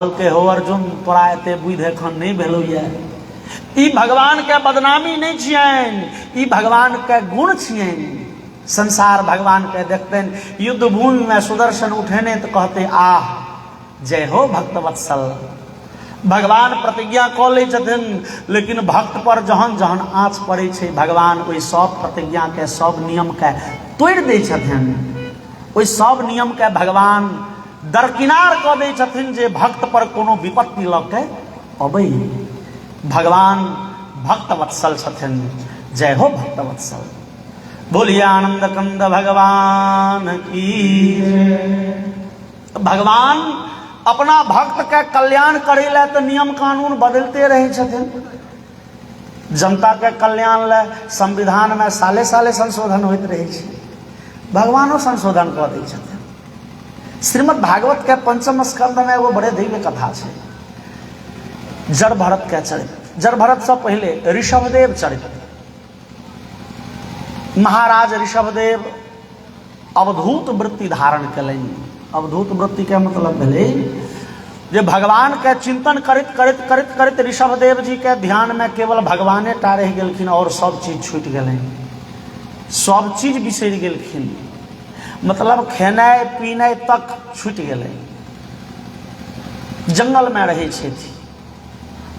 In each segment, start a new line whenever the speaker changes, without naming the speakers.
के हो अर्जुन तोरा एते बुद्धि एखन नहीं भेलो ये ई भगवान के बदनामी नहीं छियन, ई भगवान के गुण छियन। संसार भगवान के देखते युद्ध भूमि में सुदर्शन उठेने तो कहते आह जय हो भक्तवत्सल। भगवान प्रतिज्ञा कऽ लै छथिन, लेकिन भक्त पर जहन जहन आँच पड़े छै भगवान ओहि सब प्रतिज्ञा के सब नियम के तोड़ि दै छथिन। ओहि सब नियम के भगवान दरकिनार कऽ दै छथिन जे भक्त पर कोनो विपत्ति लऽ के अबै। भगवान भक्तवत्सल छथिन। जय हो भक्तवत्सल। बोलिए आनंद कंद भगवान की। भगवान अपना भक्त के कल्याण करे ला तो नियम कानून बदलते रहे छथिन। जनता के कल्याण ला संविधान में साले साले संशोधन होइत रहे छै, भगवानो संशोधन कऽ दै छथिन। श्रीमद् भागवत के पंचम स्कंध में एगो बड़े दिव्य कथा है, जड़ भरत के चरित्र। जड़ भरत से पहले ऋषभदेव चरित्र। महाराज ऋषभदेव अवधूत वृत्ति धारण कलनि। अवधूत वृत्ति के मतलब भेलै जे भगवान के चिंतन करत करत करत करत ऋषभदेव जी के ध्यान में केवल भगवाने टा रह गेलखिन और सब चीज छूटि गेलनि, सब चीज बिसरि गेलखिन। मतलब खेनाइ पीनाइ तक छूटि गेलै। जंगल में रहै छथि,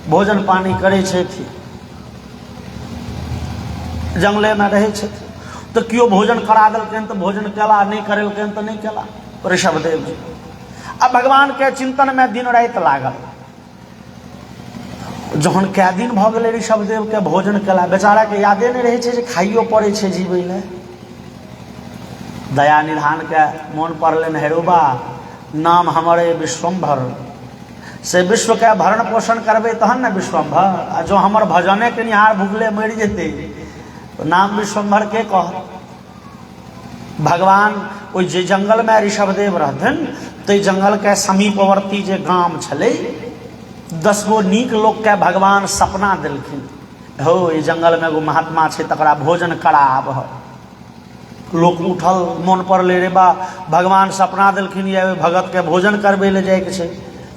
भोजन पानी करै छथि, जंगले में रहै छथि। तो कियो भोजन करा देलकनि तो भोजन केला, नहीं करेलकनि तो नहीं केला ऋषभदेव जी। अब भगवान के चिंतन में दिन राति लागल। जहन कै दिन भऽ गेलै ऋषभदेव के भोजन केला, बेचारा के यादे नहीं रहै छै जे खाइयो पड़ै छै जीवै ले। दया निधान के मोन पड़लन, हेरुबा नाम हमारे विश्वम्भर, से विश्व के भरण पोषण करबे तहन न विश्वम्भर। आ जो हमर भजने के निहार भूखले मरि जेते तो नाम विश्वम्भर के कह। भगवान ओइ जे जंगल में ऋषभदेव रहथिन ते जंगल के समीपवर्ती जे गाम छलै, 10 गो नीक लोक के भगवान सपना देलखिन, हो ई जंगल में एगो महात्मा छै तकरा भोजन कराब। लोक उठल, मन पर ले रे बा भगवान सपना देलखिन ये भगत के भोजन करबे ले जाए के छै।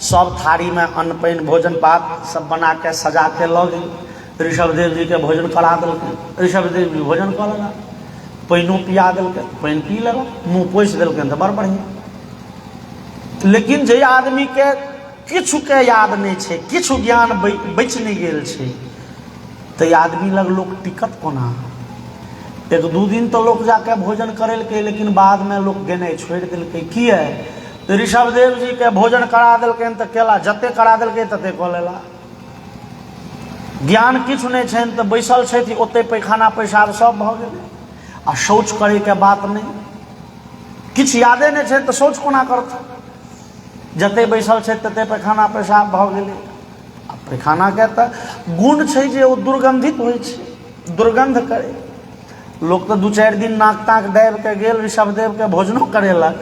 सब थारी में अन्न पानि भोजन पात सब बना के सजा के लऽ गेल। ऋषभदेव जी के भोजन करा देलखिन। ऋषभदेव जी भोजन कऽ लेला, पानिओ पिया देलकै, पानि पी लेला, मुँह पोछि देलखिन तो बड़ बढ़िया। लेकिन जे आदमी के किछु के याद नहीं छै, किछु ज्ञान बचि नहीं गेल छै, तो आदमी लग लोक टिकट कोना। एक दू दिन तो लोग जाके भोजन करेलकै, लेकिन बाद में लोग गेनाइ छोड़ि देलकै। किया तो ऋषभदेव जी के भोजन करा देलकनि तो केला, जते करा देलकै तते कऽ लेला। ज्ञान किछु नहीं छनि तो बैसल छथि, ओते पैखाना पेशाब सब भऽ गेलै। आ शौच करे के बात नहीं, किछु यादे नहीं छै तो शौच कोना करत। जते बैसल छथि तते पैखाना पेशाब भऽ गेलै। आ पैखाना के तो गुण छै जे ओ दुर्गंधित होइ छै, दुर्गंध करे। लोग तो 2-4 दिन नाक ताक दाबि के गेल, ऋषभदेव के भोजनो करेलक,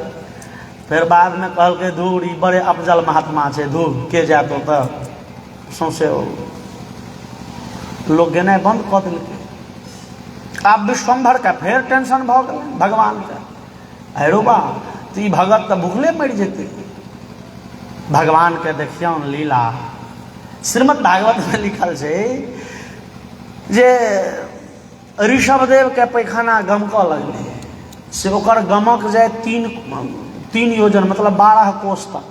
फिर बाद में कहलकै धूर ई बड़े अफजल महात्मा छै, धूर के जातो तो सौंसे लोग गेनाइ बंद कऽ देलकै। आब विश्वम्भर के फेर टेंशन भऽ गेलै भगवान के, अरे बा तो ई भगत तो भूखले मरि जेतै। भगवान के देखियौन लीला। श्रीमद् भागवत में लिखल छै जे ऋषभदेव के पैखाना गमकऽ लगलै, से ओकर गमक जाए 3 योजन मतलब 12 कोस तक।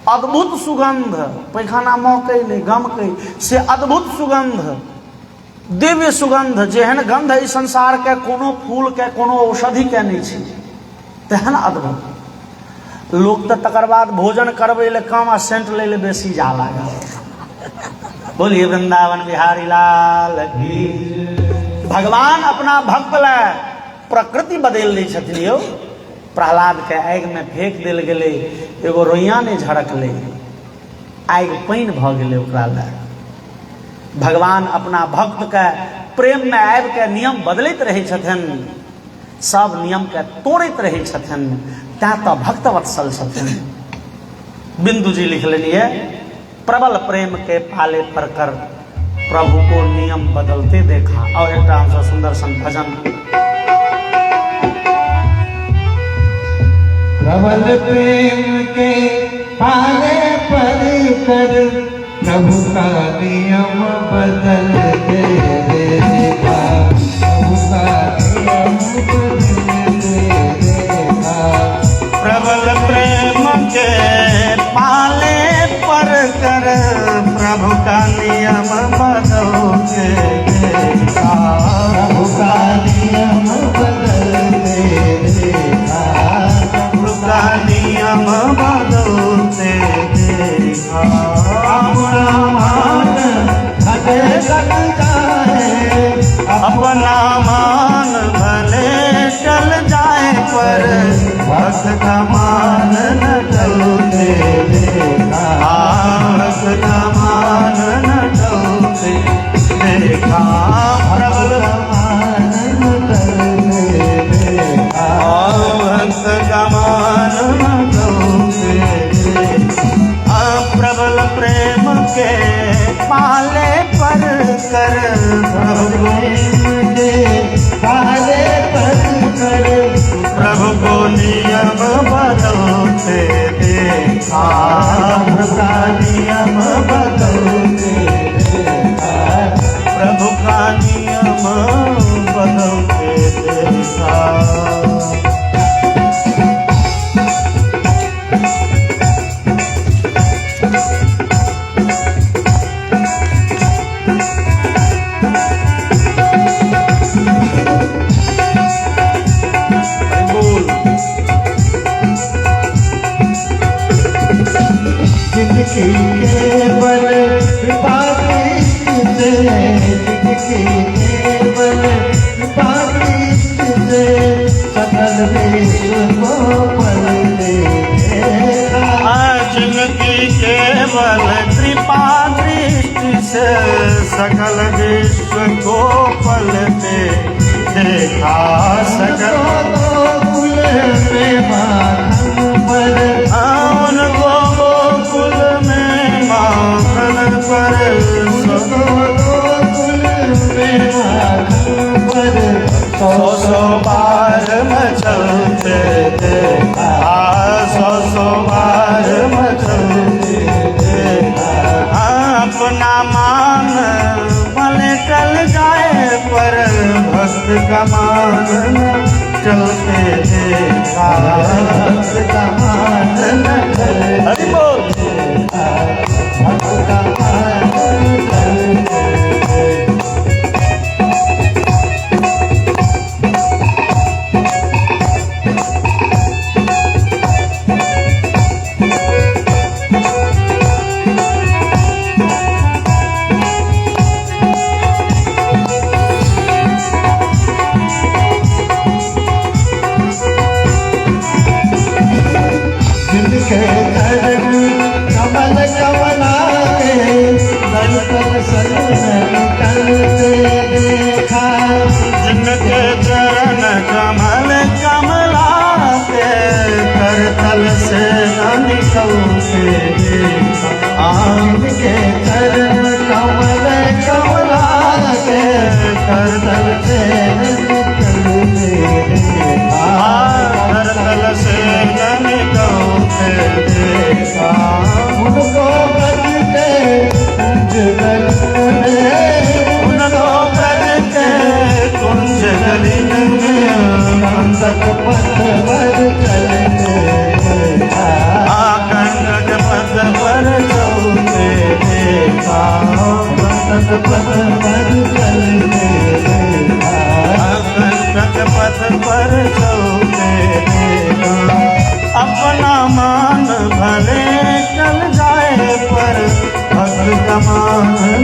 अद्भुत सुगंध, पैखाना महकै नहीं गमकै, से अद्भुत सुगंध, दिव्य सुगंध। जेहन गंध इस संसार के कोनो फूल के कोनो औषधि के नहीं छै, तेहन अद्भुत। लोग तो तकर बाद भोजन करबै ले कम आ सेंट ले ले बेसी जा लागल। बोलिए वृंदावन बिहारी लाल की। भगवान अपना भक्त ला प्रकृति बदल दै छथिन यौ। प्रहलाद के आगि में फेंक देल गेलै, एगो रोइया नहीं झड़कलै, आगि पानि भऽ गेलै ओकरा ला। भगवान अपना भक्त के प्रेम में आबि के नियम बदलैत रहै छथिन, सब नियम के तोड़ैत रहै छथिन, तैं तो भक्तवत्सल छथिन। बिंदु जी लिख लेलिए, प्रबल प्रेम के पाले पर कर प्रभु को नियम बदलते देखा। और एक हमसे सुंदर सन भजन।
प्रबल प्रेम के पाले पर प्रभु का नियम बदल के देखा, प्रभु का नियम बदल के देखा।
प्रबल प्रेम के पाले पर कर प्रभु का नियम बदल के देखा,
प्रभु का नियम बदल के देखा,
प्रभु का नियम बदलते देखा। अपना मान
भले चल जाए,
अपना मान भले चल जाए पर भक्त का मान न चलते देखा, भक्त का मान न चलते देखा। प्रबल
मान बदल के देखा,
भक्त का मान न चलते देखा। प्रबल प्रेम के पाले पर कर प्रभु
के पाले पर कर
प्रभु को नियम बदलते देखा,
प्रभु का नियम बदलते देखा,
प्रभु का नियम बदलते देखा।
जिनकी केवल कृपा दृष्टि से, जिनकी केवल कृपा दृष्टि से सकल विश्व को पलटे देखा,
जिनकी केवल कृपा दृष्टि से सकल विश्व को पलटे देखा। सकल
गोकुल में माखन पर,
उनको गोकुल में माखन पर,
गोकुल में माखन पर
सौ बार मचलते देखा, सौ बार मचलते देखा। अपना मान भले चल जाए पर भक्त का मान न चलते देखा,
भक्त का मान न चलते
हरि बोल।
देखा, भक्त का मान न चलते जिनके चरण कमल कमलाए, दलपत सलन निकलते देखा,
जिनके चरण कमल कमलाते करतल से न निकलते देखा,
जिनके चरण कमल कमलाए, करतल से निकलते देखा,
करतल से न निकलते देखा।
उनको ब्रज के कुंज गलिन में,
उनको ब्रज के कुंज गलिन में
कंदक पथ पर चलते देखा,
कंदक पथ पर चलते देखा,
कंदक पथ पर चलते देखा,
कंदक पथ पर चलते देखा। अपना मान भले चल जाए पर भक्त का मान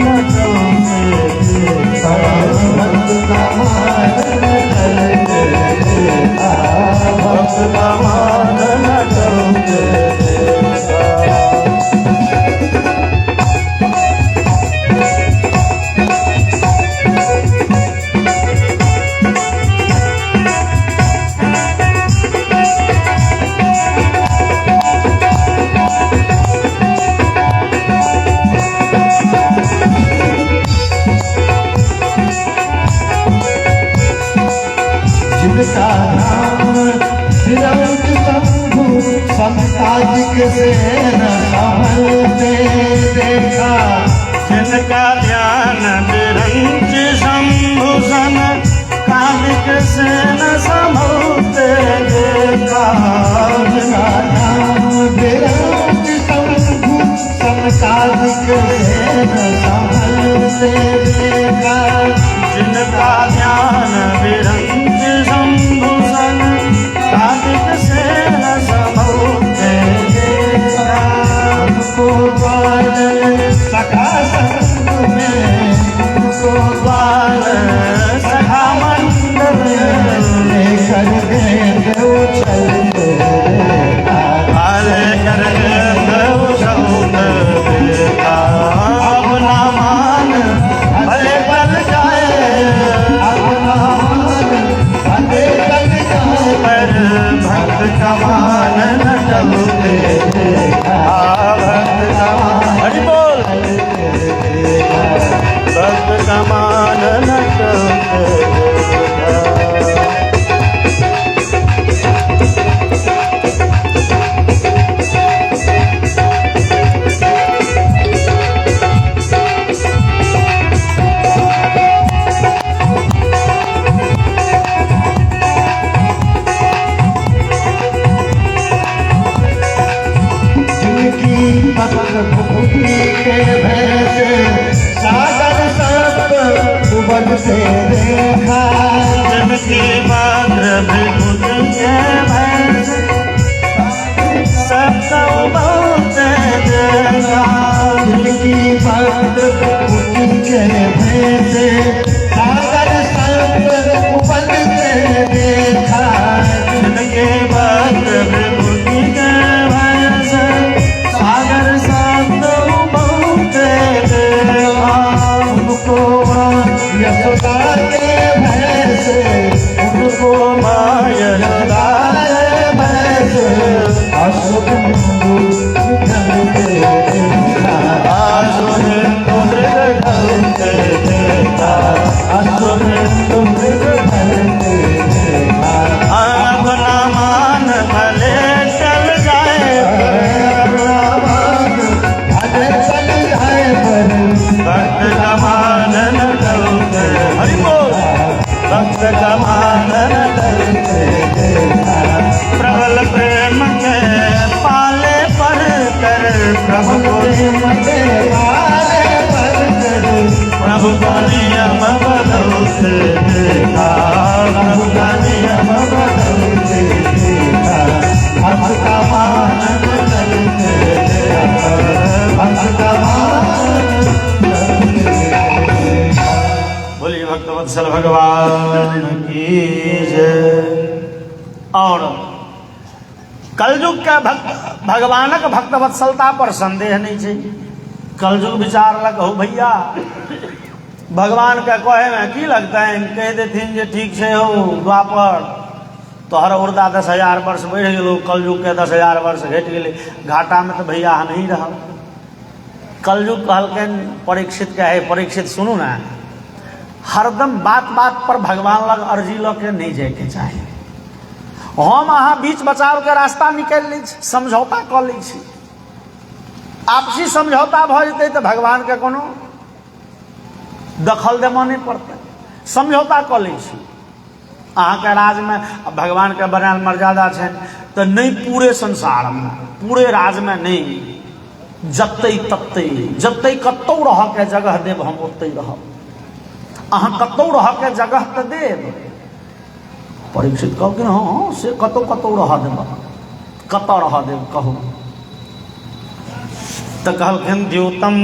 से देखा,
जिनका ज्ञान विरंज शंभु सन, कार्तिक से न समोते देखा।
हमको बाल सखा संग में, हमको बाल
सखा मंडल
लेकर गए वो चलते
आले कर देखा। अपना मान भले बल जाए,
अपना भले कर जाए,
पर भक्त का मान न टलते देखा। भक्त का मान, हरि बोल, भक्त का मान न टलते देखा।
भक्ति के भैसे सागर सब उबल से देखा।
जिनकी मात्र विभूति के भैसे सब बोलते देखा।
जिनकी मात्र विभूति के भैसे सागर सब उबल से देखा।
जिनके मात्र विभूति के भैसे सागर सब बोलते देखा।
उनको यशोदा के भैसे, उनको
यशोदा
के भैसे अशोक ढलते देखा।
अशोक ढलते देखा।
अशोक ढलते देखा।
अपना मान भले चल जाए,
भले चल जाए पर
भक्त का मान न टलते। हरि बोल, भक्त का मान न टलते देखा। प्रबल प्रेम के पाले पर कर प्रभु को,
मते वाले पर करो।
प्रभु का नियम बदलते देखा। प्रभु का नियम बदलते देखा।
भक्त का मान बदलते देखा। भक्त का मान
बोलिए भक्तवत्सल भगवान की जय। और कलयुग के भगवानक भक्तवत्सलता पर संदेह नहीं है। कलयुग विचारलक हो भैया, भगवान के कहे में की लगता है, कह देथिन जे ठीक से हो द्वापर तोहर उर्दा 10,000 वर्ष बढ़ गलो, कलयुग के 10,000 वर्ष घट गए, घाटा में तो भैया हम ही रह। कलयुग कहलकन परीक्षित के है, परीक्षित सुनू ना, हरदम बात बात पर भगवान लग अर्जी ल के नहीं जाए के चाही। हम अहाँ बीच बचाव के रास्ता निकल ली, समझौता कर ली। आपसी समझौता भ जते तो भगवान के कोनो दखल देवा नहीं पड़ते, समझौता कर ली। अहाँ के राज में भगवान के बनायल मर्यादा है तो नहीं, पूरे संसार में पूरे राज में नहीं, जतई ततई जतई कतौ रह के जगह देव हम ओतई रह। अहाँ कतौ रह के जगह तो देव। परीक्षित कहू कि हाँ से कतौ कतौ रह देव, कत रह देव कहू। तो कहलखिन द्योतम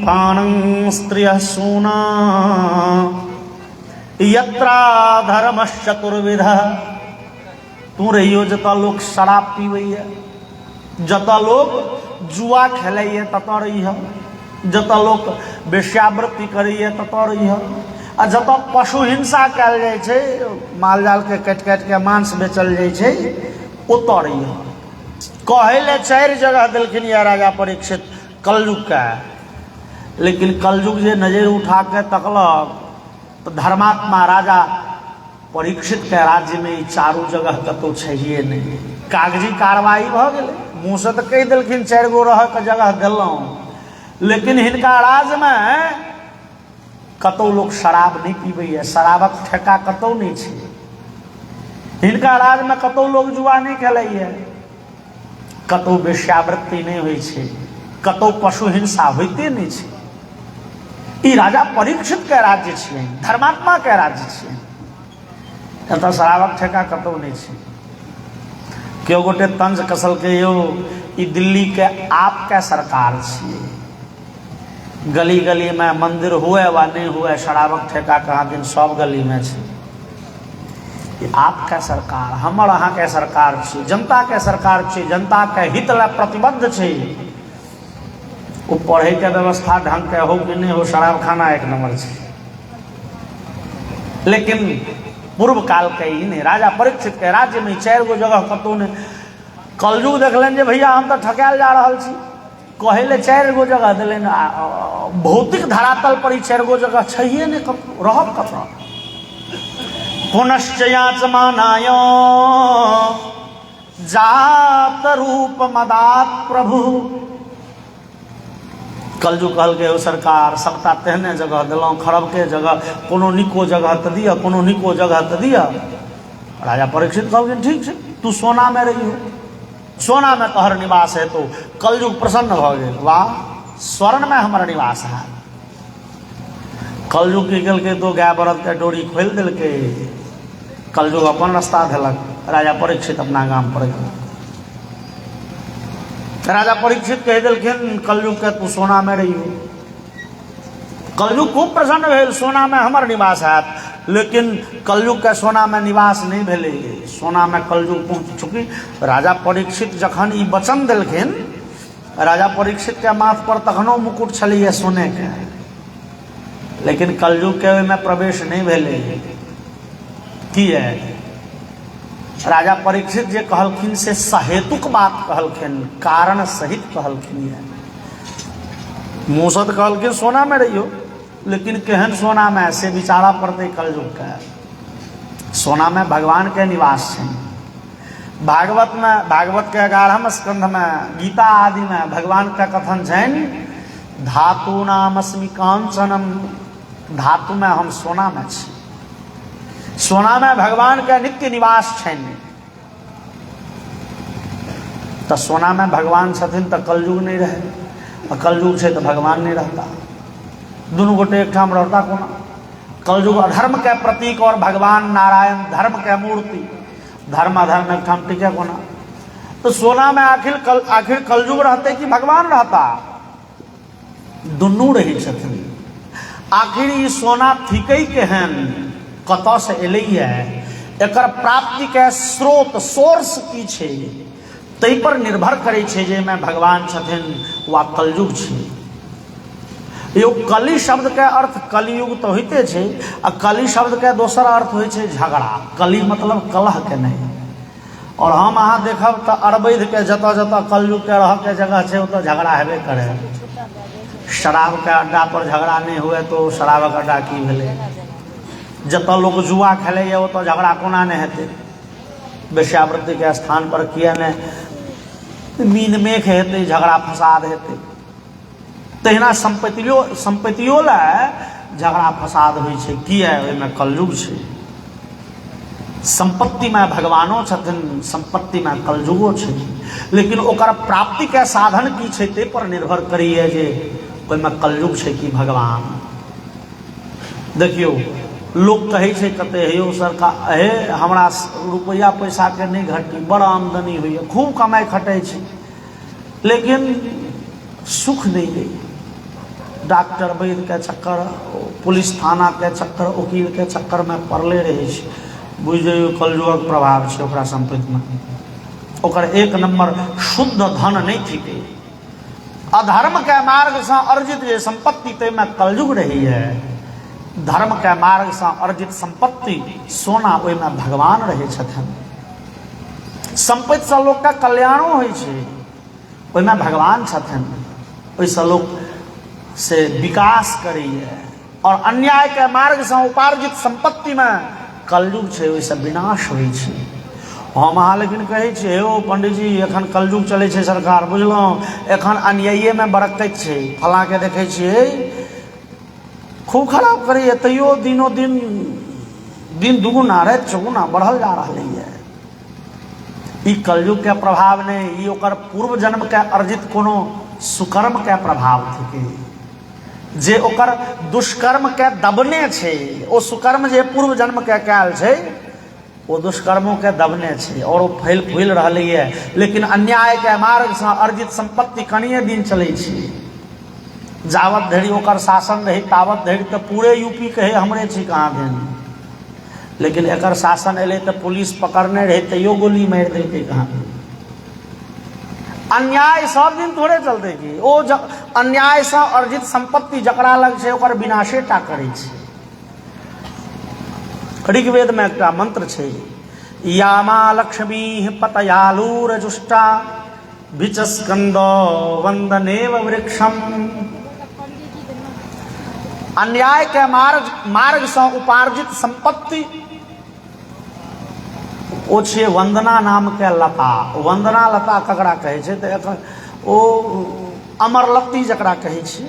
प्राणं स्त्रिय सूना यत्रा धर्मश्चतुर्विध। तू रहियो जता लोग शराब पीवैया, जता लोग जुआ खेलैया तता रही, जता लोग वेश्यावृत्ति करैया तता रही, आ जता पशु हिंसा कयल जाइ छै, माल जाल के काटि काटि के मांस बेचल जाइ छै, ओतऽ रही। कहे ले 4 जगह दिलखिन या राजा परीक्षित कलयुग का। लेकिन कलयुग जे नजर उठा के तकलक तो धर्मात्मा राजा परीक्षित के राज्य में ई 4 जगह कतौ छैहे नहीं। कागजी कार्रवाई भ गेलै, मुँह से तो कहि देलखिन 4 गो रह के जगह दिलौं, लेकिन हिनका राज में कतौ लोग शराब नहीं पीबैया, शराबक ठेका कतौ नहीं छै। हिनका राज में कतौ लोग जुआ नहीं खेलैया, कतौ वेश्यावृत्ति नहीं होइ छै, कतौ पशु हिंसा होइते नहीं छै। ई राजा परीक्षित के राज्य छियै, धर्मात्मा के राज्य छियै। एतऽ शराबक ठेका कतौ नहीं छै। केओ गोटे तंज कसल के यौ ई दिल्ली के आपके सरकार छियै। गली गली में मंदिर हुए वा नहीं हुए, शराबक ठेका कहाँ दिन सब गली में छै। आपके सरकार, हमर अहाँ के सरकार छी, जनता के सरकार छी, जनता के हित ला प्रतिबद्ध छी। वो पढ़े के व्यवस्था ढंग के हो कि नहीं हो, शराब खाना एक नंबर छै। लेकिन पूर्व काल के ही नहीं, राजा परीक्षित के राज्य में 4 गो जगह कतौ ने कलयुग देखलन जे भैया हम तो ठकायल जा रहल छी, कहे ले 4 गो जगह दिलन। भौतिक धरातल पर 4 गो जगह छैहे नहीं, रहब कतऽ। पुनश्च याचमानाय जात रूप मदात प्रभु। कलयुग कहल के सरकार सबटा तेहने जगह दिलौं, खरब के जगह, कोनो निको जगह तो दिया, कोनो निको जगह तो दिया। राजा परीक्षित कहल ठीक है, तू सोना में रही हो, सोना में तोहर निवास है। तो कलयुग प्रसन्न भ गेल, वाह स्वर्ण में हमारा निवास है। कलयुग की गल के तो गाय बरद के डोरी खोल दिल के, कलयुग अपन रास्ता देलक, राजा परीक्षित अपना गांव पर गए। राजा परीक्षित कह दिलखिन कलयुग के तू सोना में रही हो। कलयुग खूब प्रसन्न भेल, सोना में हमर निवास है। लेकिन कलयुग के सोना में निवास नहीं भेले, सोना में कलयुग पहुंच चुकी। राजा परीक्षित जखन ई वचन दिलखिन, राजा परीक्षित के माथ पर तखनो मुकुट छलिए सोने के, लेकिन कलयुग के में प्रवेश नहीं भेले। की है राजा परीक्षित जे कहलखिन से सहेतुक बात कहलखिन, कारण सहित कहलखिन है। मुसद कहलखिन सोना में रहियो, लेकिन केहन सोना में से विचारा पड़ते कलयुग के। सोना में भगवान के निवास है। भागवत में, भागवत के 11वें स्कंध में, गीता आदि में भगवान का कथन छनि, धातु नामस्मि कांचनम। धातु में हम सोना में छी, सोना में भगवान के नित्य निवास छनि। तो सोना में भगवान छथिन तो कलयुग नहीं रहे, और कलयुग छे तो भगवान नहीं रहता। दोनों गोटे एक ठाम रहता कोना। कलयुग अधर्म के प्रतीक और भगवान नारायण धर्म के मूर्ति, धर्म अधर्म एक ठाम टिके कोना। तो सोना में आखिर कलयुग रहते कि भगवान रहता? दुनू रही छथिन। आखिर ई सोना थिकै केहन, कतऽ से एलैए, एकर प्राप्ति के स्रोत सोर्स की छै, तै पर निर्भर करै छै जे में भगवान छथिन वा कलयुग छै। यो कली शब्द के अर्थ कलियुग तो होइते छै, आ कली शब्द के दोसर अर्थ होइ छै झगड़ा। कली मतलब कलह के नहीं। और हम अहाँ देखब तो अरवैध के जतऽ जतऽ कलयुग के रह के जगह छै ओतऽ झगड़ा हेबे करे। शराब के अड्डा पर झगड़ा नहीं हुए तो शराबक अड्डा की भेलै। जतऽ लोग जुआ खेलैए ओतऽ झगड़ा कोना नहीं हेतै। वेश्यावृत्ति के स्थान पर किया नहीं मीन मेख हेतै, झगड़ा फसाद हेतै। तहिना संपत्तियों ला झगड़ा फसाद होइ छै, किया ओहिमे कलयुग छै। संपत्ति में भगवानो छथिन, संपत्ति में कलयुगो छै, लेकिन ओकर प्राप्ति के साधन की छै तै पर निर्भर करिए जे ओहिमे कलयुग छै कि भगवान। देखियो लोग कहे छै कते हे यौ सरकार, हे हमरा रुपया पैसा के नहीं घटी, बड़ा आमदनी होइए, खूब कमाई खटे छै, लेकिन सुख नहीं है। डॉक्टर वैद्य के चक्कर, पुलिस थाना के चक्कर, वकील के चक्कर में पड़ले रहे छै। बुझ जाइयो कलयुगक प्रभाव छै ओकरा संपत्ति में। ओकर एक नंबर शुद्ध धन नहीं थिके। अधर्म के मार्ग से अर्जित जे संपत्ति तै में कलयुग रही है। धर्म के मार्ग से अर्जित संपत्ति सोना, ओहि में भगवान रहे छथिन। संपत्ति से लोक का कल्याणो होइ छै, ओहि में भगवान छथिन। ओहिसँ लोक से विकास करैए। और अन्याय के मार्ग से उपार्जित संपत्ति में कलयुग छै, ओहिसँ विनाश होइ छै। हम अहाँ लेकिन कहै छियै हे पंडित जी एखन कलयुग चलै छै सरकार, बुझलहुँ एखन अन्याये में बरकैत छै। फलाँ के देखै छियै खूब खराब करैए, तैयो दिनो दिन दुगुना राति चौगुना बढ़ल जा रहा है। ई कलयुग के प्रभाव नहीं, ई ओकर पूर्व जन्म के अर्जित कोनो सुकर्म के प्रभाव थिके। जे ओकर दुष्कर्म के दबने छे, ओ सुकर्म जे पूर्व जन्म के काल छे, वो दुष्कर्मों के दबने छे और वो फैल फूल रही है। लेकिन अन्याय के मार्ग से अर्जित संपत्ति कनिए दिन चले छे। जावत धरि ओकर शासन रही तावत धरि तो पूरे यूपी कहे हमरे छी कहाँ देन, लेकिन एकर शासन एले तो पुलिस पकड़ने रहे तैयो गोली मार देते कहाँ। अन्याय सब दिन थोड़े चलते की ओ अन्याय से अर्जित संपत्ति जकरा लग छे ओकर विनाशे टा करे छे। ऋग्वेद में एक मंत्र छे, यामा लक्ष्मी पतयालूरजुष्टा विचस्कंदो वंदनेव वृक्षम। अन्याय के मार्ग से उपार्जित संपत्ति ओ छे वंदना नाम के लता। वंदना लता ककरा कहे छे तो ओ अमरलत्ती जकरा कहे छे।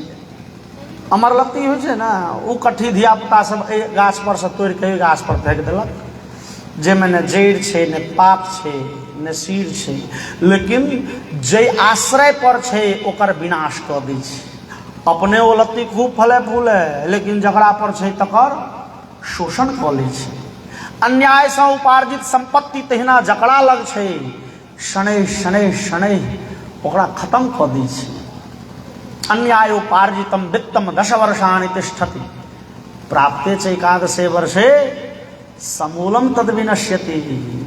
अमरलत्ती हो छे ना, ओ कट्ठी धिया पुता सब गाछ पर से तोड़ के गाछ पर फेंक देलक, जेमे ने जड़ छे ने पात छे ने सिर छे, लेकिन जे आश्रय पर छे ओकर विनाश क दै छे। अपने ओ लत्ती खूब फले फूले, लेकिन जकरा पर छे तकर शोषण क लै छे। अन्याय से उपार्जित संपत्ति तहिना जकरा लग छे शनै शनै शनै ओकरा खत्म क दै छे। अन्याय उपार्जितम वित्तम 10 वर्षाणि तिष्ठति प्राप्ते च एकादशे वर्षे समूलम तद विनश्यति।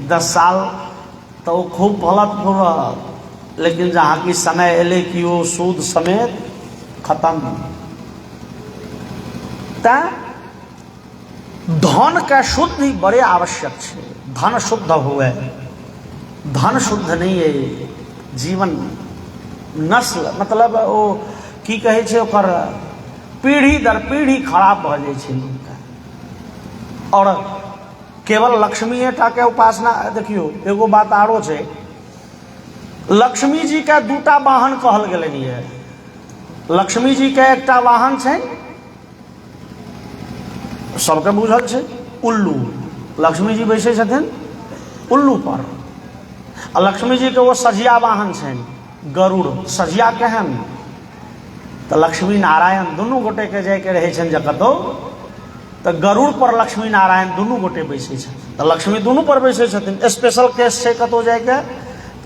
10 साल तो खूब फलत फूलत, लेकिन जहाँ की समय एले कि वो सूद समेत खत्म। धन के शुद्धि बड़े आवश्यक है। धन शुद्ध हुए, धन शुद्ध नहीं है जीवन नस्ल मतलब वो की कहे छे ओकर पीढ़ी दर पीढ़ी खराब भ जाए छे लोग के। और केवल लक्ष्मी टा के उपासना देखियो एगो बात आरो छे, लक्ष्मी जी के दूटा वाहन कहल गेले है। लक्ष्मी जी के एकटा वाहन छे सबके बुझल छे उल्लू। लक्ष्मी जी बैसे छथिन उल्लू पर, आ लक्ष्मी जी के वो सजिया वाहन छे गरुड़। सजिया केहन तो लक्ष्मी नारायण दुनू गोटे के जाके रहे छन जकतो, तो गरुड़ पर लक्ष्मी नारायण दुनू गोटे बैसे छथिन। तो लक्ष्मी दुनू पर बैसे छथिन। स्पेशल केस छे कतो जाके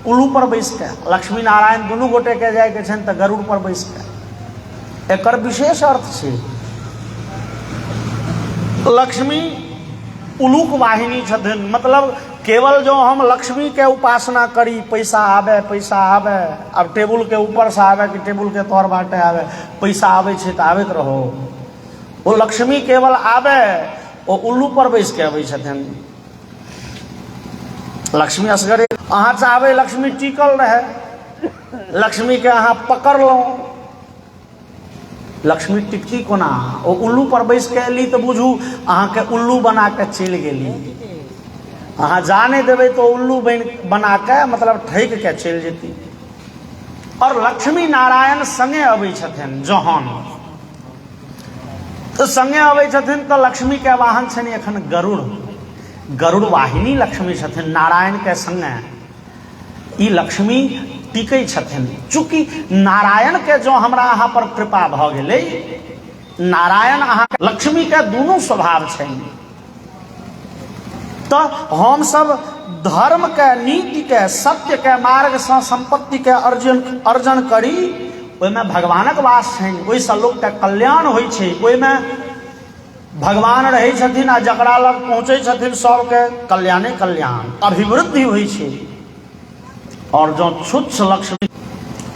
उल्लू पर बैस के, लक्ष्मी नारायण दुनू गोटे के जाके छन तो गरुड़ पर बैस के। एकर विशेष अर्थ छे। लक्ष्मी उलूक वाहिनी छथिन, मतलब केवल जो हम लक्ष्मी के उपासना करी पैसा आवे पैसा आवे, अब टेबुल के ऊपर से आवे कि टेबुल के तौर बाटे आवे, पैसा आवे छे तो आवेत रहो। वो लक्ष्मी केवल आवे वो उल्लू पर बैस के आवे छथिन। लक्ष्मी असगरे अहाँ चाहबे लक्ष्मी टिकल रहे, लक्ष्मी के अहाँ पकड़ लो, लक्ष्मी टिकती कोना। वो उल्लू पर बैस के एली तो बुझू अहाँ के उल्लू बना के चल गेली। अहाँ जाने देवे तो उल्लू बना के मतलब ठैक के चल जेती। और लक्ष्मी नारायण संगे अबै छथिन जहन तो संगे अबै छथिन तो लक्ष्मी के वाहन छन एखन गरुड़। गरुड़ वाहिनी लक्ष्मी छथिन नारायण के संगे। ई लक्ष्मी टिकै छथिन। चूँकि नारायण के जो हमरा अहाँ पर कृपा भ गेलै, नारायण अहाँ लक्ष्मी के दुनू स्वभाव छनि, तो हम सब धर्म के नीति के सत्य के मार्ग से संपत्ति के अर्जन करी। ओहिमे भगवानक वास छनि, ओहिसँ लोक के कल्याण होइ छै। ओहिमे भगवान रहै छथिन आ जकरा लग पहुँचै छथिन सबके कल्याणे कल्याण अभिवृद्धि होइ छै। और जो क्षुच्छ लक्ष्मी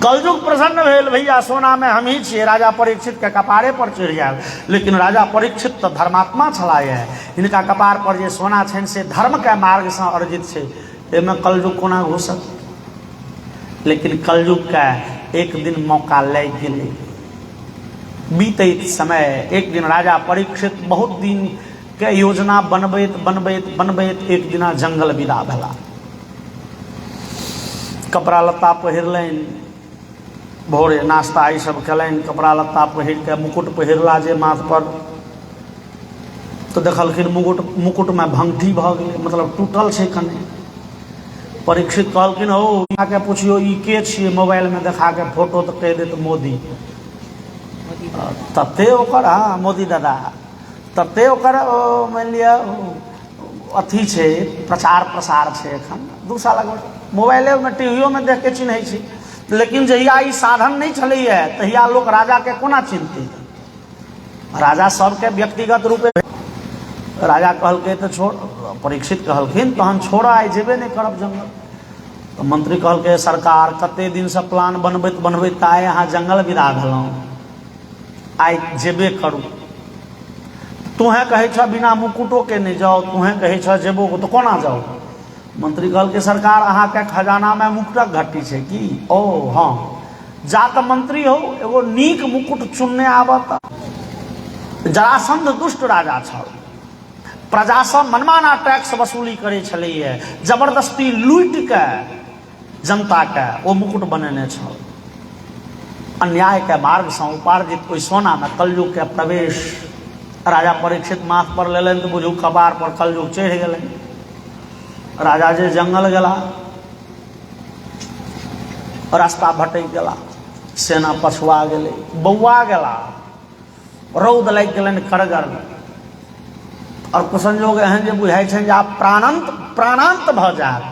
कलयुग प्रसन्न भेल भैया सोना में हम ही छे। राजा परीक्षित के कपारे पर चढ़ जाए, लेकिन राजा परीक्षित तो धर्मात्मा छलाए, इनका कपार पर जे सोना छन से धर्म के मार्ग से अर्जित छे। एमे कलयुग कोना घुसत, लेकिन कलयुग का एक दिन मौका लग गेलै। बीतैत समय एक दिन राजा परीक्षित बहुत दिन के योजना बनबैत बनबैत बनबैत एक दिना जंगल विदा भेला। कपड़ा लत्ता पहिरलनि, भोरे नाश्ता ई सब कयलनि, कपड़ा लत्ता पहिर के मुकुट पहिरला जे माथ पर, तो देखलखिन मुकुट में भंगठी भ गेलै, मतलब टूटल छै कने। परीक्षित कहलखिन हो के पूछियो ई के छियै, मोबाइल में देखा के फोटो तो कह देत मोदी। तते ओकर, हाँ मोदी दादा, तते ओकर मान लिअ अथी छै, प्रचार प्रसार छै। एखन 2 सालक मोबाइले में टीवीओ में देख के चिन्है छी, लेकिन जहिया ई साधन नहीं छलैया तहिया लोक राजा के कोना चिन्हतै। राजा सबके व्यक्तिगत रूपे, राजा कहलकै तो छोड़, परीक्षित कहलखिन तहन छोड़, आइ जेबे नहीं करब जंगल। तो मंत्री कहलकै सरकार कते दिन से प्लान बनबैत बनबैत आइ अहाँ जंगल विदा भेलहुँ, आइ जेबे करू। तुहें कहै छ बिना मुकुटो के नहीं जाओ, तुहें कहै छ जेबो तो कोना जाओ। मंत्री कहलकै सरकार अहाँके खजाना में मुकुटक घट्टी छै कि? ओ हाँ, जा तऽ मंत्री हो, एगो नीक मुकुट चुनने आबत। जरासंध दुष्ट राजा छल, प्रजा से मनमाना टैक्स वसूली करे छलैया, जबरदस्ती लूट के जनता के ओ मुकुट बनेने छल। अन्याय के मार्ग से उपार्जित ओहि सोना में कलयुग के प्रवेश राजा परीक्षित माथ पर लेलन तो बुझू कपार पर कलयुग चढ़ गए। राजा जे जंगल गला, रास्ता भटक गला, सेना पछुआ गेले, बौआ गला, रौद लग गलन करगर। और कुछ संजोग एहन जे बुझाई छन जे आप प्राणांत भ जात,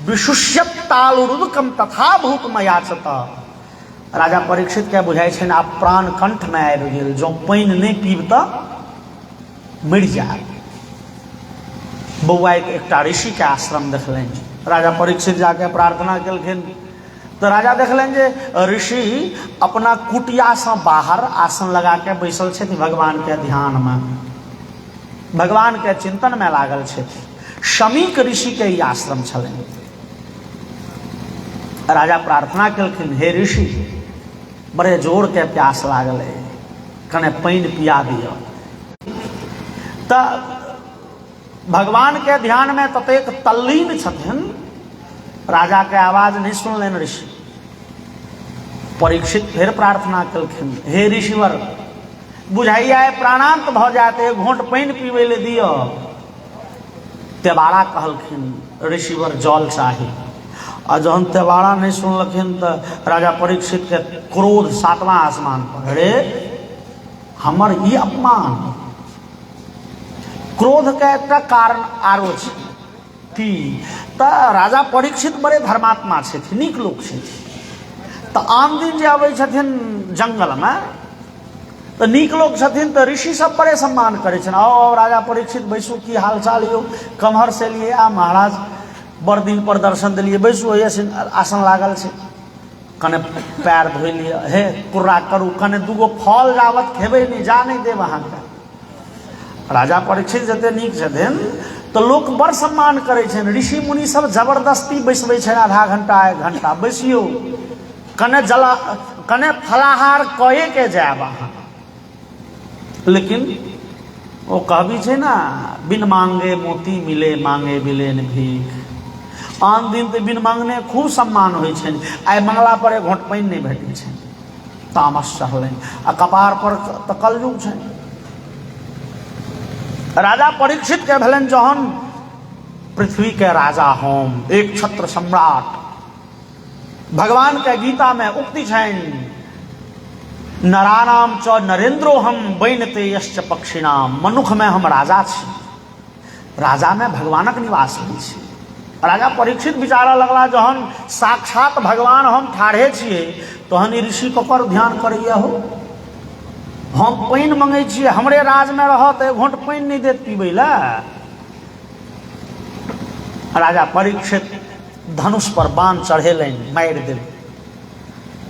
विशुष्यत तालुरुदकम तथा भूत मयाचत। राजा परीक्षित के बुझाई छन आप प्राण कंठ में आबि गेल, जो पानि नहीं पीब त मरि जायब। बौआ एक ऋषि के आश्रम देखलन, राजा परीक्षित जाके प्रार्थना केलखिन तो राजा देखलन जे ऋषि अपना कुटिया से बाहर आसन लगा के बैसल छथि, भगवान के ध्यान में, भगवान के चिंतन में लागल छथि। शमीक ऋषि के ई आश्रम छलनि। राजा प्रार्थना केलखिन हे ऋषि बड़े जोर के प्यास लागल है, कने पानि पिया दिया। त भगवान के ध्यान में ततेक तल्लीन छथिन, राजा के आवाज नहीं सुनलनि ऋषि। परीक्षित फिर प्रार्थना केलखिन हे ऋषिवर बुझाइया प्राणांत भ जाते, एक घोंट पानि पीबे ले दियो। तेवाड़ा कहलखिन ऋषिवर जल चाही। आ जहन तेवाड़ा नहीं सुनलखिन तो राजा परीक्षित के क्रोध 7वां आसमान पर, अरे हमर ई अपमान। क्रोध के एकटा कारण आरो छै कि त राजा परीक्षित बड़े धर्मात्मा छथिन, नीक लोक छथिन। तो आन दिन जे आबै छथिन जंगल में तो नीक लोग छथिन, तो ऋषि सब बड़े सम्मान करे छन। आओ राजा परीक्षित बैसू, की हाल चाल यो, कम्हर से लिए आ महाराज, बड़ दिन पर दर्शन दिलिए, बैसू आसन लागल छै, कने पैर धोइ लिया, हे कुर्रा करू, कने दूगो फल जावत खेबै नहीं, जा नहीं देब अहाँके। राजा परीक्षित जते नीक छथिन तो लोग बड़ सम्मान करे छन। ऋषि मुनि सब जबरदस्ती बैसबै छन, आधा घंटा 1 घंटा बैसियो, कने फलाहार कए के जायब अहाँ। लेकिन वो कहबी छै ना, बिन मांगे मोती मिले, मांगे बिलेन भीख। आन दिन तो बिन मांगने खूब सम्मान होइ छनि, आइ मंगला पर 1 घोंट पानि नहीं भेटै छनि, तामस चढ़लनि। आ कपार पर तो कलयुग छनि। राजा परीक्षित के भेलन जहन पृथ्वी के राजा हम, एक छत्र सम्राट। भगवान के गीता में उक्ति छनि नरानाम च नरेंद्रो हम बैनते यश्च पक्षिणाम। मनुख में हम राजा छी, राजा में भगवानक निवास होइ छै। राजा परीक्षित विचारा लगला जहन साक्षात भगवान हम ठाढ़े छिए, तहन ई ऋषि ककर ध्यान करैया हो। हम पानि मंगै छिए, हमरे राज में रहत, 1 घोंट पानि नहीं देत पीबै ला। राजा परीक्षित धनुष पर बाण चढ़ेलनि, मारि देलनि।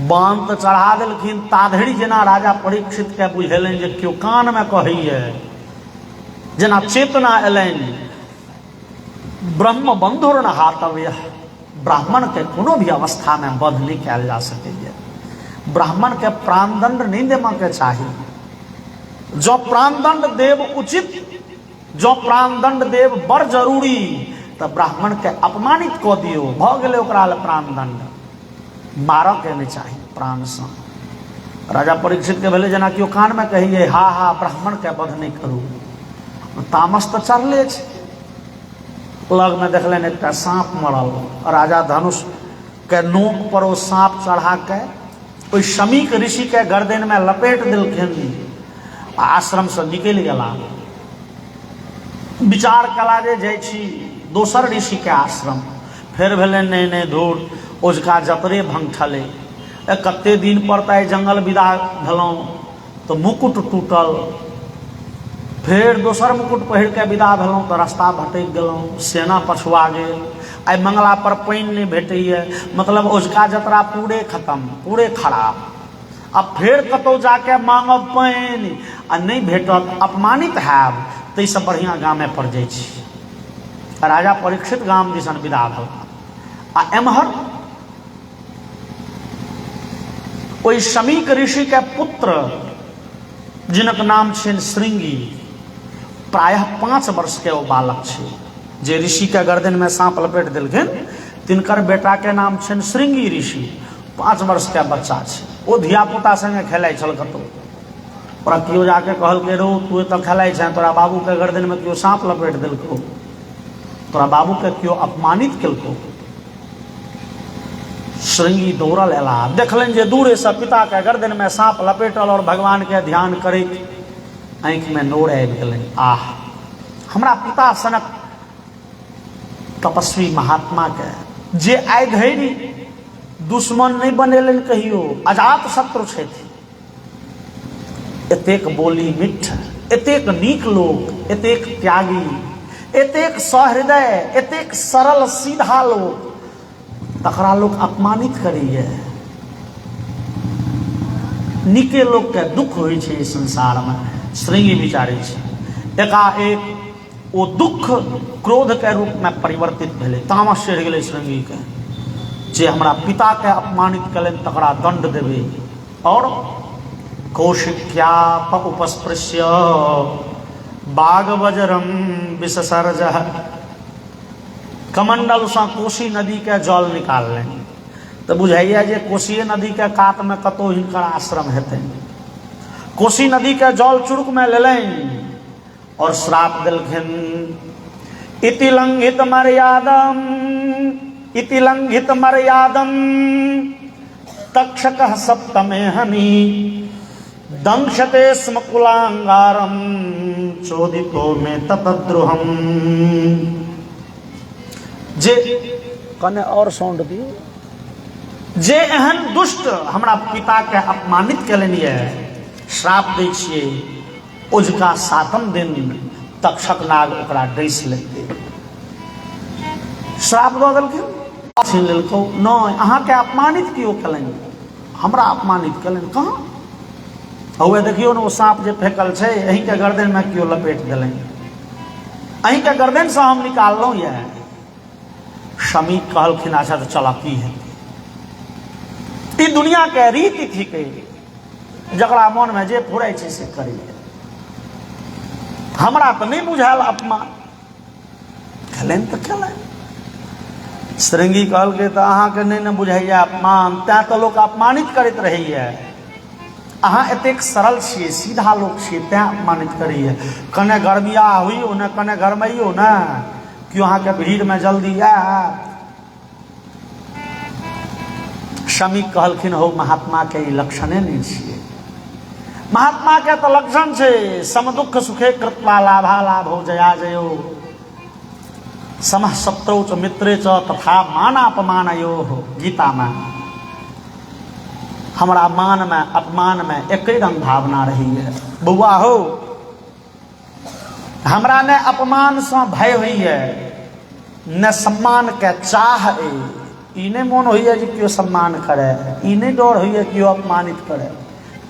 बाण तो चढ़ा देलखिन, ताधड़ी जेना राजा परीक्षित के बुझेलनि जे केओ कान में कहैया, जेना चेतना एलनि। ब्रह्म बंधुर न हातव्य, ब्राह्मण के कोनो भी अवस्था में वध नहीं कयल जा सकैया। ब्राह्मण के प्राणदंड नहीं देवा के चाहिए। जो प्राणदंड देव उचित, जो प्राणदंड देव बड़ जरूरी, तो ब्राह्मण के अपमानित कऽ दियो, भ गेलै ओकरा लेल प्राणदंड। मारऽ के नहीं चाहिए प्राण से। राजा परीक्षित के भेलै जेना केओ कान में कहिए हा हा ब्राह्मण के वध नहीं करू, तामस तो चढ़ले छै। लग में देखलनि एकटा सांप मरल, राजा धनुष के नोक पर ओ सांप चढ़ा के ओइ शमीक ऋषि के गर्दन में लपेट दिलखिन, आश्रम से निकलि गेला। विचार कला जे जाइ छी दोसर ऋषि के आश्रम, फेर भेलै नहि नहि धूर ओझका जतरे भंगठले। कते दिन पर तऽ जंगल विदा भेलहुँ तऽ मुकुट टूटल, फेर दोसर मुकुट पहिर के विदा भेलहुँ तऽ रास्ता भटकि गेलहुँ, सेना पछुआ गेल। आइ मंगला पर पानि नहि भेटैए, मतलब ओझका जतरा पूरे खत्म, पूरे खराब। अब फेर कतौ जाके मांगब पानि आ नहि भेटत, अपमानित हैब, ताहिसँ बढ़िआँ गामे पर जाइ छी। राजा परीक्षित गाम दिसन विदा भेल। आ एम्हर ओहि शमीक ऋषि के पुत्र जिनक नाम छनि श्रृंगी, प्रायः 5 वर्ष के ओ बालक छै। जे ऋषि के गर्दन में सांप लपेट देलखिन तिनकर बेटा के नाम छनि श्रृंगी ऋषि। 5 वर्ष के बच्चा छै। ओ धियापुता संगे खेलाइ छल कतौ, ओकरा केओ जाके कहलकै रो तू तऽ खेलाइ छै, तोरा बाबू के गर्दन में केओ सांप लपेट देलको, तोरा बाबू के केओ अपमानित केलको। श्रृंगी दौड़ल एला, देखलनि जे दूरे से पिता के गर्दन में सांप लपेटल और भगवान के ध्यान करैत आंखि में नोर आबि गेलनि। आह, हमरा पिता सनक तपस्वी महात्मा के जे आइ धरि दुश्मन नहीं बनेलनि कहियो, अजात शत्रु छथि। एतेक बोली मिठ, एतेक नीक लोक, एतेक त्यागी, एतेक सहृदय, एतेक सरल सीधा लोक, तकरा लोक अपमानित करैए। नीके लोक के दुख होइ छै संसार में, श्रृंगी विचारै छै। एकाएक ओ दुख क्रोध के रूप में परिवर्तित भेलै, तामस चढ़ि गेलै श्रृंगी के, जे हमरा पिता के अपमानित कलनि तकरा दंड देबै। और कौशिक्याप उपस्पृश्य बागवज्रम विससर्जः, कमंडल से कोशी नदी के जल निकाललनि। तो बुझाइए जे कोशी नदी के कात में कतौ हिनकर आश्रम हेतनि। कोशी नदी के जल चुरुक में लेलनि और श्राप देलखिन, इति लंघित मर्यादम, इति लंघित मर्यादम तक्षकः सप्तमे हनि, दंशते स्म कुलांगारम चोदितो में ततद्रुहम। जे कने और साउंड दियो, जे एहन दुष्ट हमरा पिता के अपमानित केलनि ये, श्राप दै छियै, ओझका 7म दिन तक्षक नाग ओकरा डैस लेतै। श्राप दऽ देलखिन, छीन लेलकौ। नहि, अहाँके अपमानित किओ केलनि, हमरा अपमानित केलनि कहाँ? हौवे देखियौ ने, ओ सांप जे फेंकल छै अहीं के गर्दन में किओ लपेट देलनि, अहीं के गर्दन से हम निकाललहुँ यऽ। शमीक कहलखिन अच्छा तो चला की है, ई दुनिया के रीति थिके, जकरा मन में जे फुराय छै से करिए। हमरा तो नहीं बुझायल अपमान, खेलनि तो खेलनि। श्रृंगी कहलकै तो अहाँके नहीं न बुझाइए अपमान, तैं तो लोक अपमानित करैत रहैए। अहाँ एतेक सरल छियै, सीधा लोक छियै, तैं अपमानित करैए। कने गरमिया हुइयो ने, कने गरमाइयो ने, क्यों अहाँके भीड़ में जल्दी आयत। शमीक कहलखिन हो महात्मा के ई लक्षणे नहीं छियै। महात्मा के तो लक्षण छै सम दुख सुखे कृत्वा लाभा लाभो जया जयो, समः शत्रौ च मित्रे च तथा मानापमानयो। गीता में हमरा मान में अपमान में एक रंग भावना रही है। बउआ हो, हमरा ने अपमान से भय हुई है, न सम्मान के चाह है। ई नहीं मन हुई है कि क्यों सम्मान करे, ई नहीं डर हुई है क्यों अपमानित करे।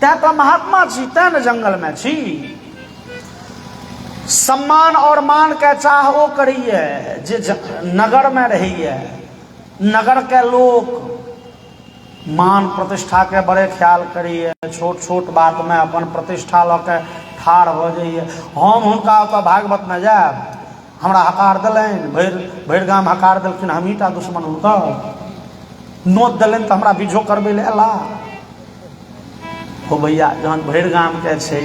तै तो महात्मा छी, तै न जंगल में छी। सम्मान और मान के चाह वो करिए जे नगर में रहिए। नगर के लोग मान प्रतिष्ठा के बड़े ख्याल करिए, छोट छोट बात में अपन प्रतिष्ठा लऽ के ठाढ़ हो जाइए। हम हुनका ओतऽ भागवत में जायब, हमरा हकार दिलनि, भरि गाम हकार देलखिन, हमहीटा दुश्मन हुनकर। नोत दिलनि तऽ हमरा बीझो करबै लए एला। हो भैया, जहन भरि गाम के छै,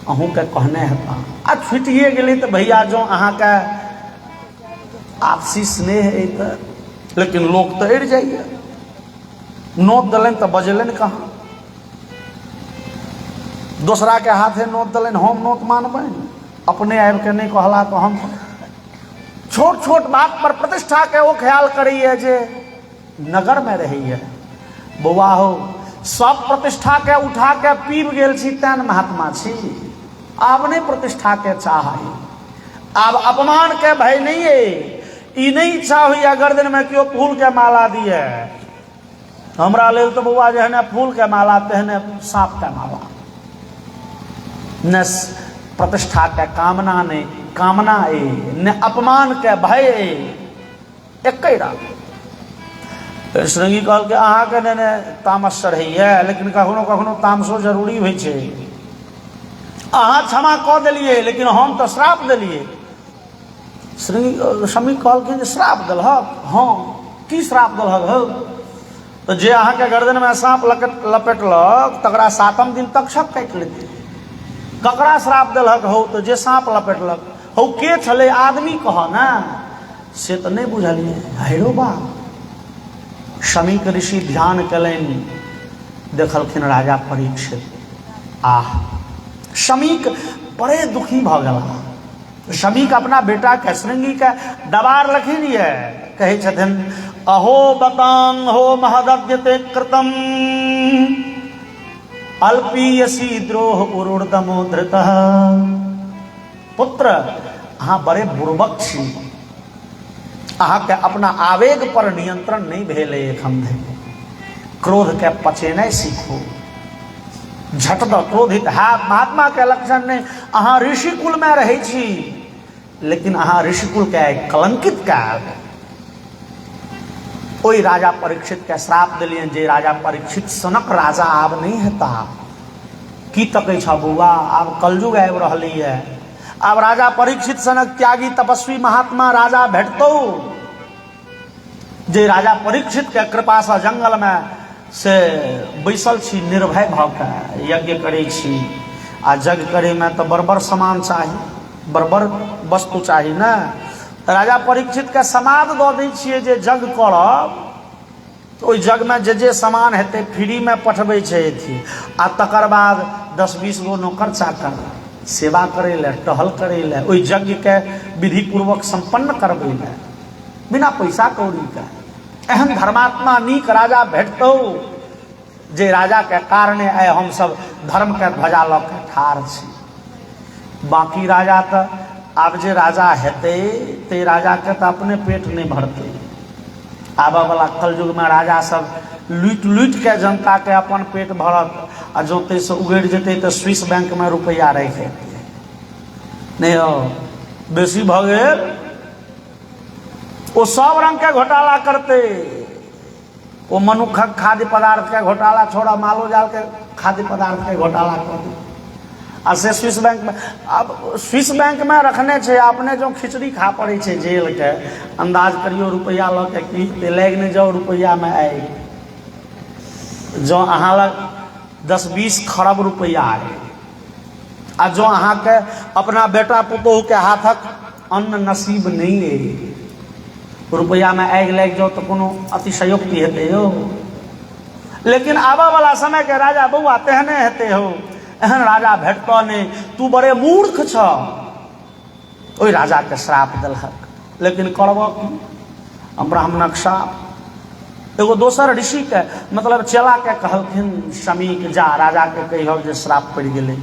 अहूँ के कहने हेता। आ छुटिए गेलै तऽ भैया जो अहाँके आपसी स्नेह है तऽ, लेकिन लोक तऽ अड़ि जाइए। नोत दलन तो बजलन कहाँ, दूसरा के हाथे नोत दलन हम नोत मानबे, अपने आब के नहीं कहला तो हम। छोट छोट बात पर प्रतिष्ठा के वो ख्याल करिए जे नगर में रही है। बौआ हो, सब प्रतिष्ठा के उठा के पीब गेल छी तेन महात्मा छी, आब नहीं प्रतिष्ठा के चाह, आब अपमान के भय नहीं है। ई नहीं इच्छा हुई अगर दिन में क्यों फूल के माला दिए, हमरा लेल तो बउआ जहने फूल के माला तेहने सांप के माला। न प्रतिष्ठा के कामना ने कामना ए, न अपमान के भय एक श्रृंगी कहल के अहाँ के ने तामस चढ़ी है, लेकिन कखनो कखनो तामसो जरूरी होइ छै। अहाँ क्षमा कऽ देलिए लेकिन हम तो श्राप दिलिए। शमी कहलखिन श्राप दलहक, हाँ की श्राप दलहक हो? तो जे अहाँ के गर्दन में सांप लपेटलक तकरा 7म दिन तक छक काटि लेते। ककरा श्राप दलहक हो? तो जे सांप लपेटलक हो के छले आदमी कह ना, से तो नहीं बुझलिए। हैरो बा शमीक ऋषि ध्यान कलनि, देखलखिन राजा परीक्षित, आह शमीक बड़े दुखी भ गला। शमीक अपना बेटा के श्रृंगी के दबार लखिन ये कहे छथिन, अहो बतांग हो महदद्यते कृतम अल्पीयसी द्रोह उरुर्दमो धृतः। पुत्र अहाँ बड़े बुर्बक छी, अहाँ के अपना आवेग पर नियंत्रण नहीं भेले एखन धरि। क्रोध के पचेनाइ सीखो, झट द क्रोधित है महात्मा के लक्षण नहीं। अहाँ ऋषि कुल में रहे छी, लेकिन अहाँ ऋषि कुल के कलंकित कैल। ओई राजा परीक्षित के श्राप दिलिए जे राजा परीक्षित सनक राजा आब नहीं हेता। की तकै छ बउआ, आब कलयुग आबि रहली है, आब राजा परीक्षित सनक त्यागी तपस्वी महात्मा राजा भेटतौ। जे राजा परीक्षित के कृपा से जंगल में से बैसल छी, निर्भय भाव के यज्ञ करे छी। आ यज्ञ करे में तो बरबर सामान चाहिए, बरबर वस्तु चाहिए ना। राजा परीक्षित के समाद दऽ दै छियै जे यज्ञ करब, तो ओहि यज्ञ में जे सामान हेतै फ्री में पठबै छै अथी। आ तकर बाद 10-20 गो नौकर चाकर सेवा करे ले, टहल करे ले, ओहि यज्ञ के विधि पूर्वक संपन्न करबै ले, बिना पैसा कौड़ी के। एहन धर्मात्मा नीक राजा भेटतौ जे राजा के कारणे आइ हम सब धर्म के ध्वजा लऽ के ठाढ़ छी। बाकी राजा तो आब जे राजा हेतै ते राजा के तो अपने पेट नहीं भरतै। आबऽ वाला कलयुग में राजा सब लूट लूट के जनता के अपन पेट भरत, आ जोते से उगड़ जेतै तो स्विस बैंक में रुपया रख देतै। नहीं हो बेसी भ गेल, वो सब रंग के घोटाला करते। वो मनुखक खाद्य पदार्थ के घोटाला छोड़ा मालो जाल के खाद्य पदार्थ के घोटाला करते। आ से स्विस बैंक में, अब स्विस बैंक में रखने छे, आपने जो खिचड़ी खा पड़े छे जेल के, अंदाज करियो रुपया ल के की लैग नहीं जाओ रुपया में आई। जो अहाँ लग 10-20 खरब रुपया आए, आ जो अहाँ के अपना बेटा पुतोह के हाथक अन्न नसीब नहीं है, रुपया में आग लग जाओ तो कोनो अतिशयोक्ति हेते हो। लेकिन आबा वाला समय के राजा बउआ तेहने हेते हो, एहन राजा भेटतो नहीं। तू बड़े मूर्ख छ, ओई राजा के श्राप दलहक, लेकिन करब की? ब्राह्मणक श्राप। एगो दोसर ऋषि के मतलब चेला के कहलखिन शमीक जा राजा के कहियो जे श्राप पड़ गेलै।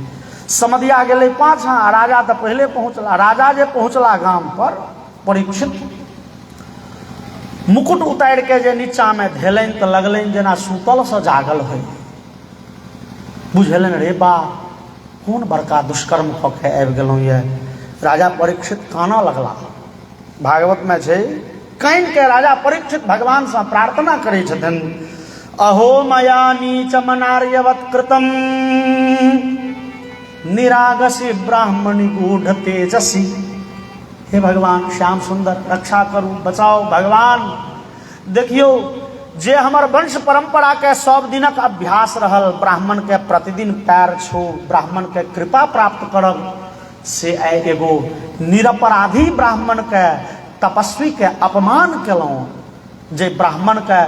समधिया गेलै पाछा, राजा तो पहले पहुंचला। राजा जे पहुंचला गाम पर, परीक्षित मुकुट उतार के जे नीचा में धेलनि तो लगलनि जेना सुतल से जागल हो। बुझलन रे बा कौन बड़का दुष्कर्म कऽ के आबि गेलहुँ ये। राजा परीक्षित काना लगला। भागवत में छै, कान के राजा परीक्षित भगवान से प्रार्थना करे छथिन, अहो मया नीच मनार्यवत कृतम निरागसी ब्राह्मणी गूढ़ तेजसी। हे भगवान श्याम सुंदर रक्षा करू, बचाओ भगवान। देखियो जे हमर वंश परंपरा के 100 दिनक अभ्यास रहल, ब्राह्मण के प्रतिदिन पैर छू, ब्राह्मण के कृपा प्राप्त करब, से आइ एगो निरपराधी ब्राह्मण के तपस्वी के अपमान केलहुँ, जे ब्राह्मण के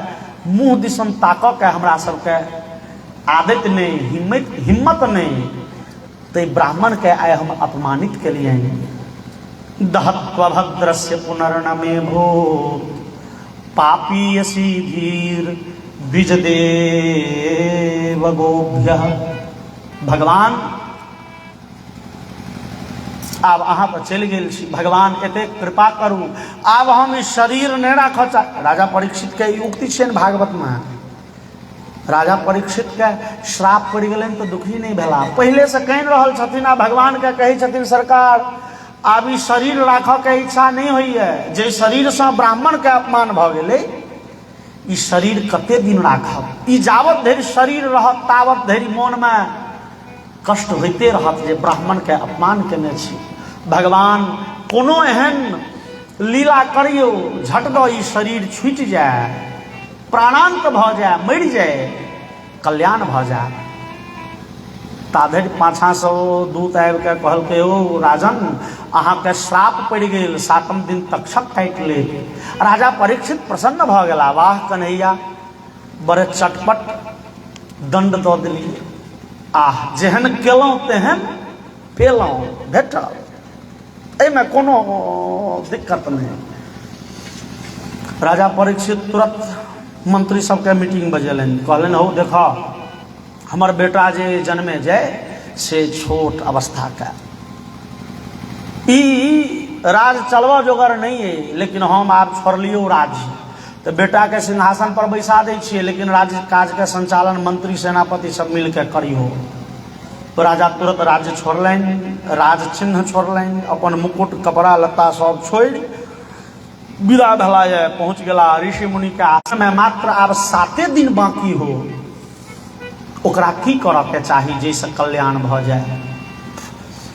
मुँह दिसन ताक के हमरा सबके आदत नहीं, हिम्मत नहीं, तो ब्राह्मण के आय हम अपमानित के लिए दहत्व भद्रस्य पुनर्नमे भो पापीयसी धीर द्विजदेव गोभ्य। भगवान आब अहाँ पर चल गेल छी, भगवान एते कृपा करू, आब हम ई शरीर नहीं राख चाह। राजा परीक्षित के ई उक्ति छे भागवत में, राजा परीक्षित के श्राप पड़ गए तो दुखी नहीं भेला, पहले से कह रहल छथिन आ भगवान के कहे छथिन सरकार आब ई शरीर राख के इच्छा नहीं हुई है, जे शरीर से ब्राह्मण के अपमान भ गेलै, ई शरीर कते दिन राखब, ई जावत धरि शरीर रहत तावत धरि मन में कष्ट होते रहत जे ब्राह्मण के अपमान केने छी। भगवान कोनो एहन लीला करियो झट दो ई शरीर छूट जाए, प्राणांत भ जाए, मर जाए, कल्याण भ जाए। ताधरि पाछा से दूत आबि के कहलकै ओ राजन अहाँ के श्राप पड़ गेल, 7म दिन तक्षक काटि ले। राजा परीक्षित प्रसन्न भ गेला, वाह कन्हैया बड़े चटपट दंड दऽ देलिए, आह जेहन केलहुँ तेहन पेलहुँ, भेटल, एहिमे कोनो दिक्कत नहीं। राजा परीक्षित तुरंत मंत्री सबके मीटिंग बजेलनि, कहलनि हो देखो हमर बेटा जे जन्मे जाए से छोट अवस्था का, ई राज चलवा जोगर नहीं है, लेकिन हम आप छोड़लियो राज्य तो बेटा के सिंहासन पर बैसा दै छियै, लेकिन राज्य काज के संचालन मंत्री सेनापति सब मिल के करियो। तो राजा तुरंत राज्य छोड़लनि, राज चिन्ह छोड़लनि, अपन मुकुट कपड़ा लत्ता सब छोड़ि विदा भेला, पहुंच गेला ऋषि मुनि के आश्रम में। मात्र आब 7 दिन बाकी हो, ओकरा की करऽ के चाही जैसे कल्याण भ जाए।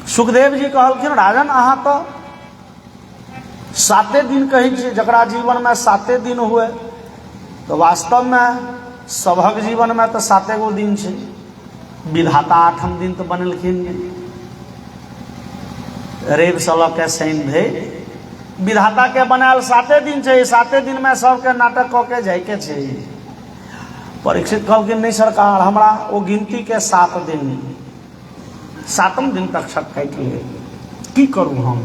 सुखदेव जी कहलखिन राजन अहाँ तो 7 दिन कहै छियै, जकरा जीवन में 7 दिन हुए तो वास्तव में सभक जीवन में तो 7 गो दिन छै, विधाता 8म दिन तो बनेलखिन, रवि से लऽ के शनि धरि विधाता के बनायल 7 दिन छै, 7 दिन में सबके नाटक कऽ के जाय के छै। परीक्षित कहलखिन नहीं सरकार हमरा ओ गिनती के 7 दिन, 7म दिन तक शक काटि ले, की करूँ हम।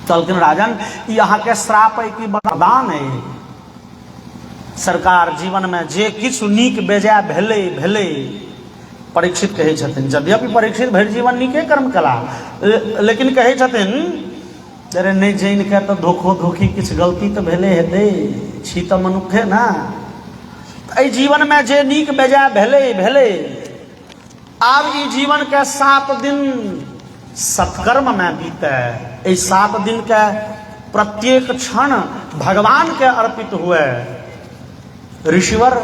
कहलखिन राजन ई अहाँ के श्राप है कि वरदान है, सरकार जीवन में जे किछु नीक बेजाय भेलै भेलै। परीक्षित कहै छथिन, यद्यपि परीक्षित भरि जीवन नीके कर्म कला, लेकिन कहै छथिन अरे नहीं जानि के तो धोखो धोखी किछु गलती तो भेले हेतै, छी तो मनुखे ना, एहि जीवन में जे नीक बेजाय भेलै भेलै, आब ई जीवन के 7 दिन सत्कर्म में बीते, एहि 7 दिन के प्रत्येक क्षण भगवान के अर्पित हुए। ऋषिवर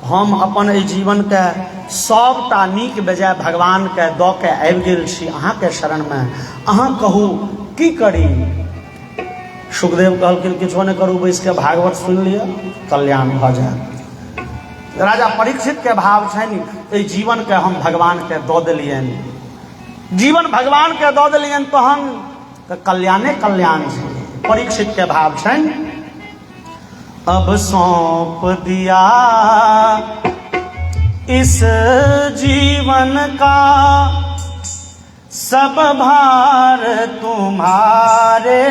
हम अपन एहि जीवन के सबटा नीक बेजाय भगवान के दऽ के आबि गेल छी अहाँ के शरण में, अहाँ कहू की करी। सुखदेव कहलखिन किछो नहीं करू, बैस के भागवत सुन लिअ, कल्याण भ जाए। राजा परीक्षित के भाव छनि एहि जीवन के हम भगवान के दऽ देलियनि, जीवन भगवान के दऽ देलियनि तहन तऽ कल्याणे कल्याण छै। परीक्षित के भाव छनि अब सौंप दिया इस जीवन का सब भार तुम्हारे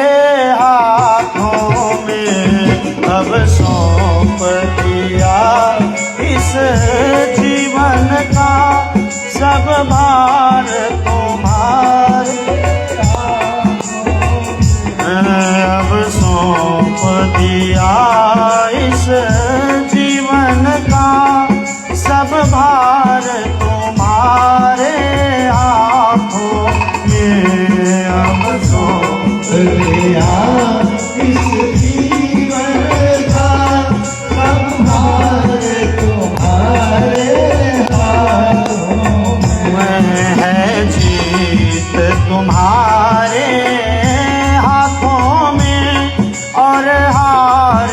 हाथों में, अब सौंप दिया इस जीवन का सब भार तुम्हारे अब सौंप दिया इस जीवन का सब भार तुम्हारे हाथों में, अब सौंप दिया इस जीवन का सब भार तुम्हारे हाथों में, है जीत तुम्हारे हाथों में और हार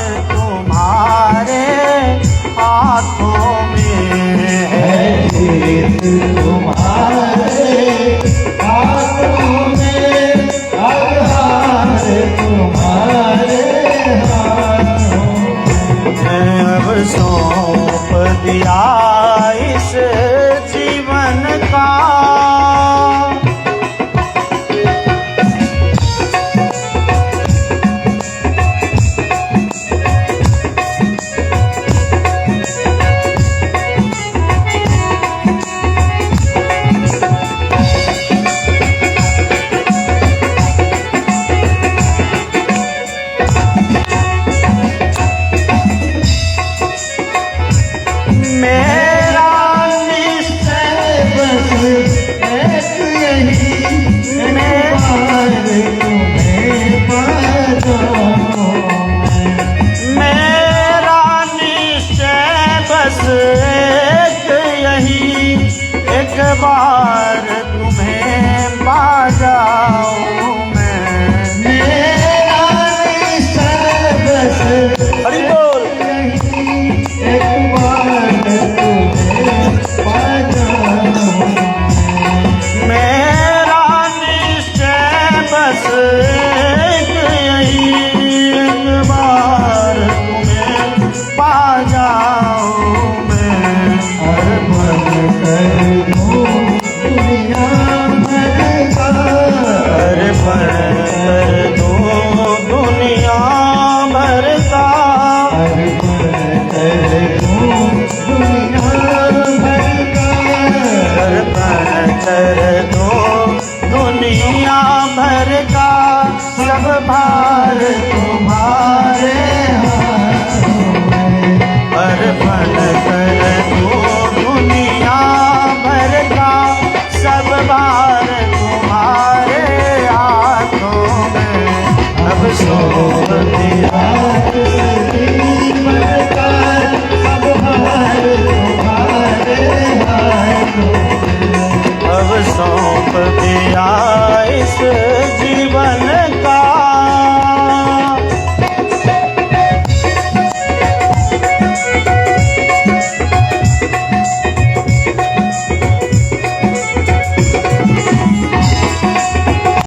बार तुम्हें पा जाऊं